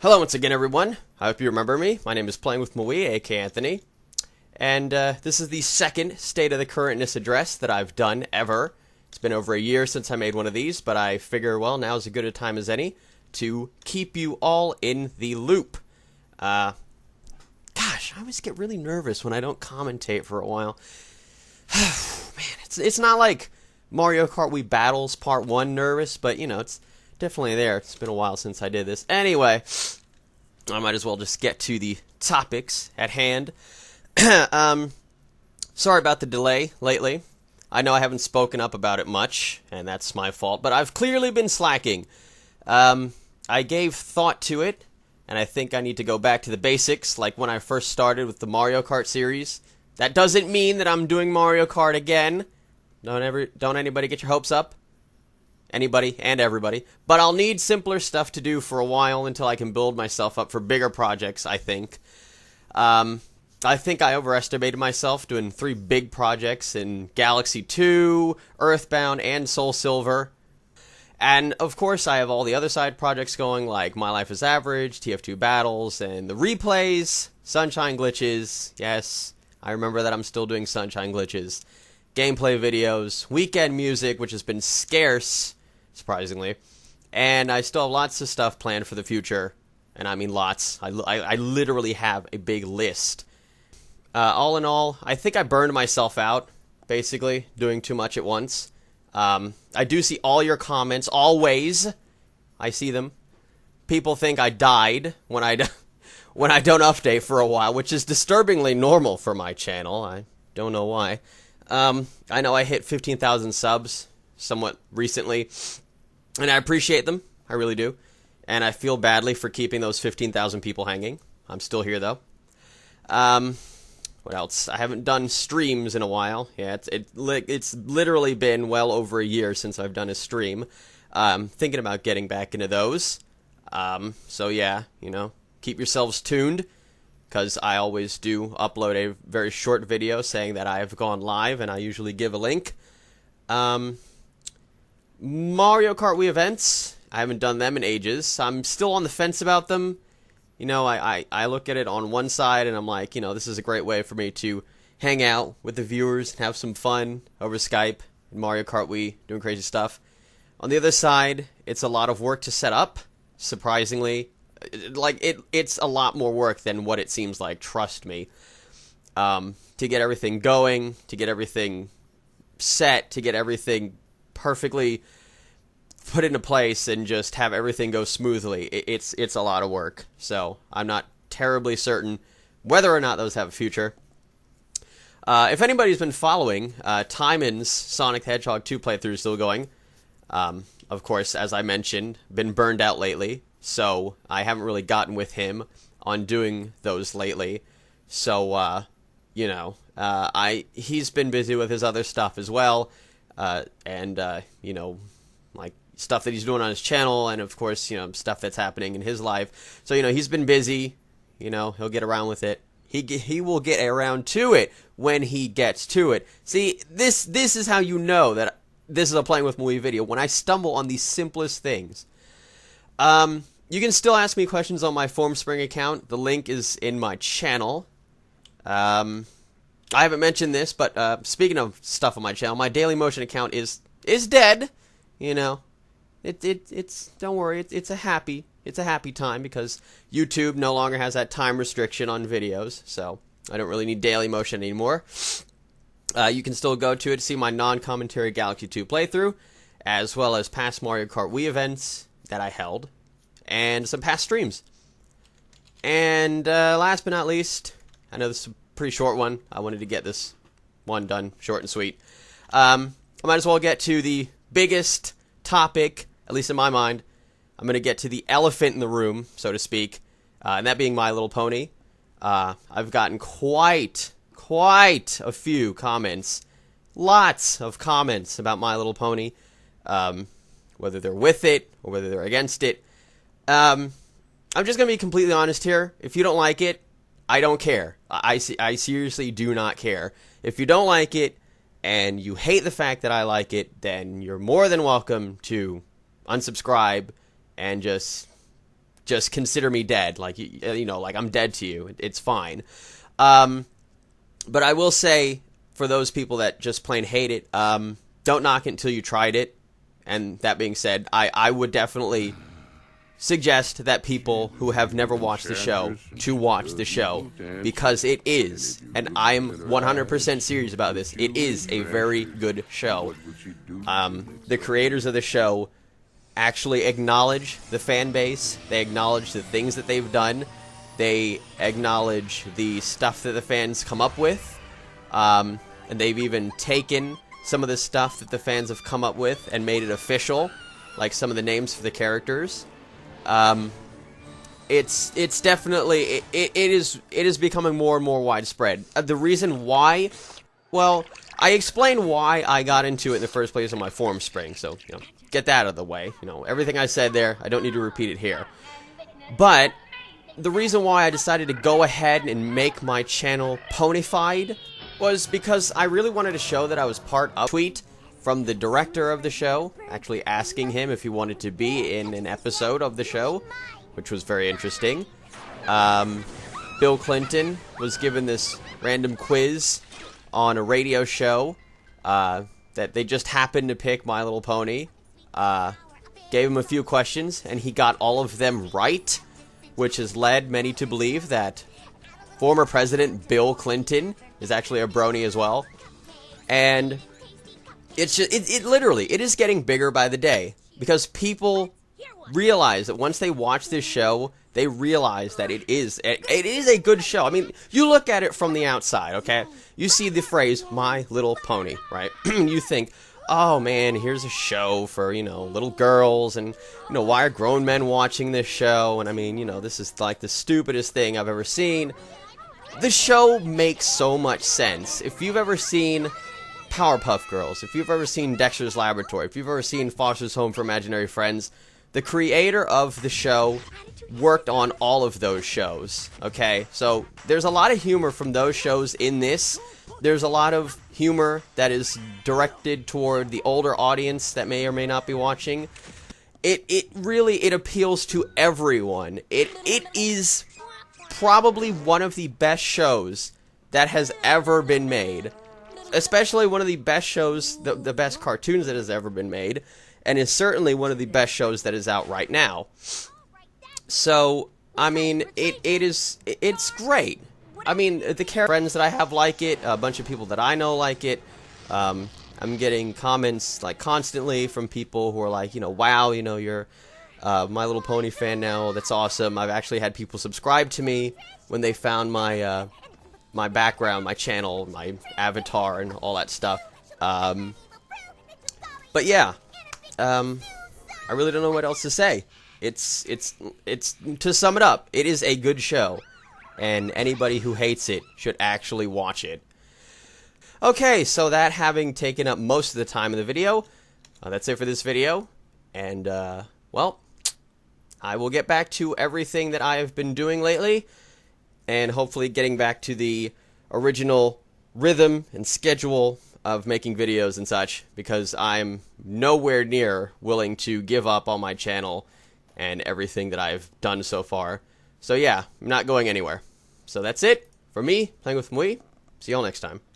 Hello once again, everyone. I hope you remember me. My name is PlayingWithMahWii's, aka Anthony. And this is the second State of the Currentness Address that I've done ever. It's been over a year since I made one of these, but I figure, well, now's as good a time as any to keep you all in the loop. Gosh, I always get really nervous when I don't commentate for a while. Man, it's not like Mario Kart Wii Battles Part 1 nervous, but, you know, it's definitely there. It's been a while since I did this. Anyway, I might as well just get to the topics at hand. Sorry about the delay lately. I know I haven't spoken up about it much, and that's my fault, but I've clearly been slacking. I gave thought to it, and I think I need to go back to the basics, like when I first started with the Mario Kart series. That doesn't mean that I'm doing Mario Kart again. Don't anybody get your hopes up. Anybody and everybody. But I'll need simpler stuff to do for a while until I can build myself up for bigger projects, I think. I think I overestimated myself doing 3 big projects in Galaxy 2, Earthbound, and Soul Silver. And, of course, I have all the other side projects going, like My Life is Average, TF2 Battles, and the replays, Sunshine Glitches. Yes, I remember that I'm still doing Sunshine Glitches. Gameplay videos, weekend music, which has been scarce, surprisingly. And I still have lots of stuff planned for the future. And I mean lots. I literally have a big list. All in all, I think I burned myself out, basically, doing too much at once. I do see all your comments, always. I see them. People think I died when I don't update for a while, which is disturbingly normal for my channel. I don't know why. I know I hit 15,000 subs somewhat recently, and I appreciate them. I really do. And I feel badly for keeping those 15,000 people hanging. I'm still here, though. What else? I haven't done streams in a while. Yeah, it's literally been well over a year since I've done a stream. Thinking about getting back into those. So yeah, you know, keep yourselves tuned, because I always do upload a very short video saying that I have gone live, and I usually give a link. Mario Kart Wii events, I haven't done them in ages. I'm still on the fence about them. You know, I look at it on one side, and I'm like, you know, this is a great way for me to hang out with the viewers and have some fun over Skype and Mario Kart Wii, doing crazy stuff. On the other side, it's a lot of work to set up, surprisingly. Like, it's a lot more work than what it seems like, trust me. To get everything going, to get everything set, to get everything perfectly put into place and just have everything go smoothly. It's a lot of work. So I'm not terribly certain whether or not those have a future. If anybody's been following, Timon's Sonic the Hedgehog 2 playthrough is still going. Of course, as I mentioned, been burned out lately, so I haven't really gotten with him on doing those lately. So, you know, he's been busy with his other stuff as well, and, you know, like, stuff that he's doing on his channel, and, of course, you know, stuff that's happening in his life. So, you know, he's been busy. You know, he'll get around with it. He will get around to it when he gets to it. See, this is how you know that this is a Playing with MahWii video, when I stumble on the simplest things. You can still ask me questions on my Formspring account. The link is in my channel. I haven't mentioned this, but speaking of stuff on my channel, my Dailymotion account is dead. You know, it's don't worry, it's a happy time, because YouTube no longer has that time restriction on videos, so I don't really need Dailymotion anymore. You can still go to it to see my non-commentary Galaxy 2 playthrough, as well as past Mario Kart Wii events that I held, and some past streams. And last but not least, I know this is a pretty short one. I wanted to get this one done short and sweet. I might as well get to the biggest topic, at least in my mind. I'm going to get to the elephant in the room, so to speak, and that being My Little Pony. I've gotten quite a few comments, lots of comments about My Little Pony, whether they're with it or whether they're against it. I'm just going to be completely honest here. If you don't like it, I don't care. I seriously do not care. If you don't like it, and you hate the fact that I like it, then you're more than welcome to unsubscribe and just just consider me dead. Like, you know, like I'm dead to you. It's fine. But I will say, for those people that just plain hate it, don't knock it until you tried it. And that being said, I would definitely suggest that people who have never watched the show to watch the show, because it is, and I'm 100% serious about this, it is a very good show. The creators of the show actually acknowledge the fan base, they acknowledge the things that they've done, they acknowledge the stuff that the fans come up with, and they've even taken some of the stuff that the fans have come up with and made it official, like some of the names for the characters. It's definitely, it is becoming more and more widespread. The reason why, well, I explained why I got into it in the first place on my forum spring, so, you know, get that out of the way. You know, everything I said there, I don't need to repeat it here. But the reason why I decided to go ahead and make my channel ponified was because I really wanted to show that I was part of a tweet from the director of the show, actually asking him if he wanted to be in an episode of the show, which was very interesting. Bill Clinton was given this random quiz on a radio show that they just happened to pick My Little Pony. Gave him a few questions, and he got all of them right, which has led many to believe that former President Bill Clinton is actually a brony as well. And it's just, it literally, it is getting bigger by the day, because people realize that once they watch this show, they realize that it is a good show. I mean, you look at it from the outside, okay? You see the phrase, My Little Pony, right? You think, oh man, here's a show for, you know, little girls, and, you know, why are grown men watching this show? And I mean, you know, this is like the stupidest thing I've ever seen. The show makes so much sense. If you've ever seen Powerpuff Girls, if you've ever seen Dexter's Laboratory, if you've ever seen Foster's Home for Imaginary Friends, the creator of the show worked on all of those shows, okay? So there's a lot of humor from those shows in this. There's a lot of humor that is directed toward the older audience that may or may not be watching. It really appeals to everyone. It is probably one of the best shows that has ever been made. Especially one of the best shows, the best cartoons that has ever been made, and is certainly one of the best shows that is out right now. So, I mean, it's great. I mean, the friends that I have like it, a bunch of people that I know like it. I'm getting comments like constantly from people who are like, you know, wow, you know, you're My Little Pony fan now. That's awesome. I've actually had people subscribe to me when they found my my background, my channel, my avatar, and all that stuff. But yeah, I really don't know what else to say. It's to sum it up, it is a good show, and anybody who hates it should actually watch it. Okay, so that having taken up most of the time in the video, that's it for this video, and well, I will get back to everything that I have been doing lately, and hopefully getting back to the original rhythm and schedule of making videos and such, because I'm nowhere near willing to give up on my channel and everything that I've done so far. So yeah, I'm not going anywhere. So that's it for me, Playing with Mui. See y'all next time.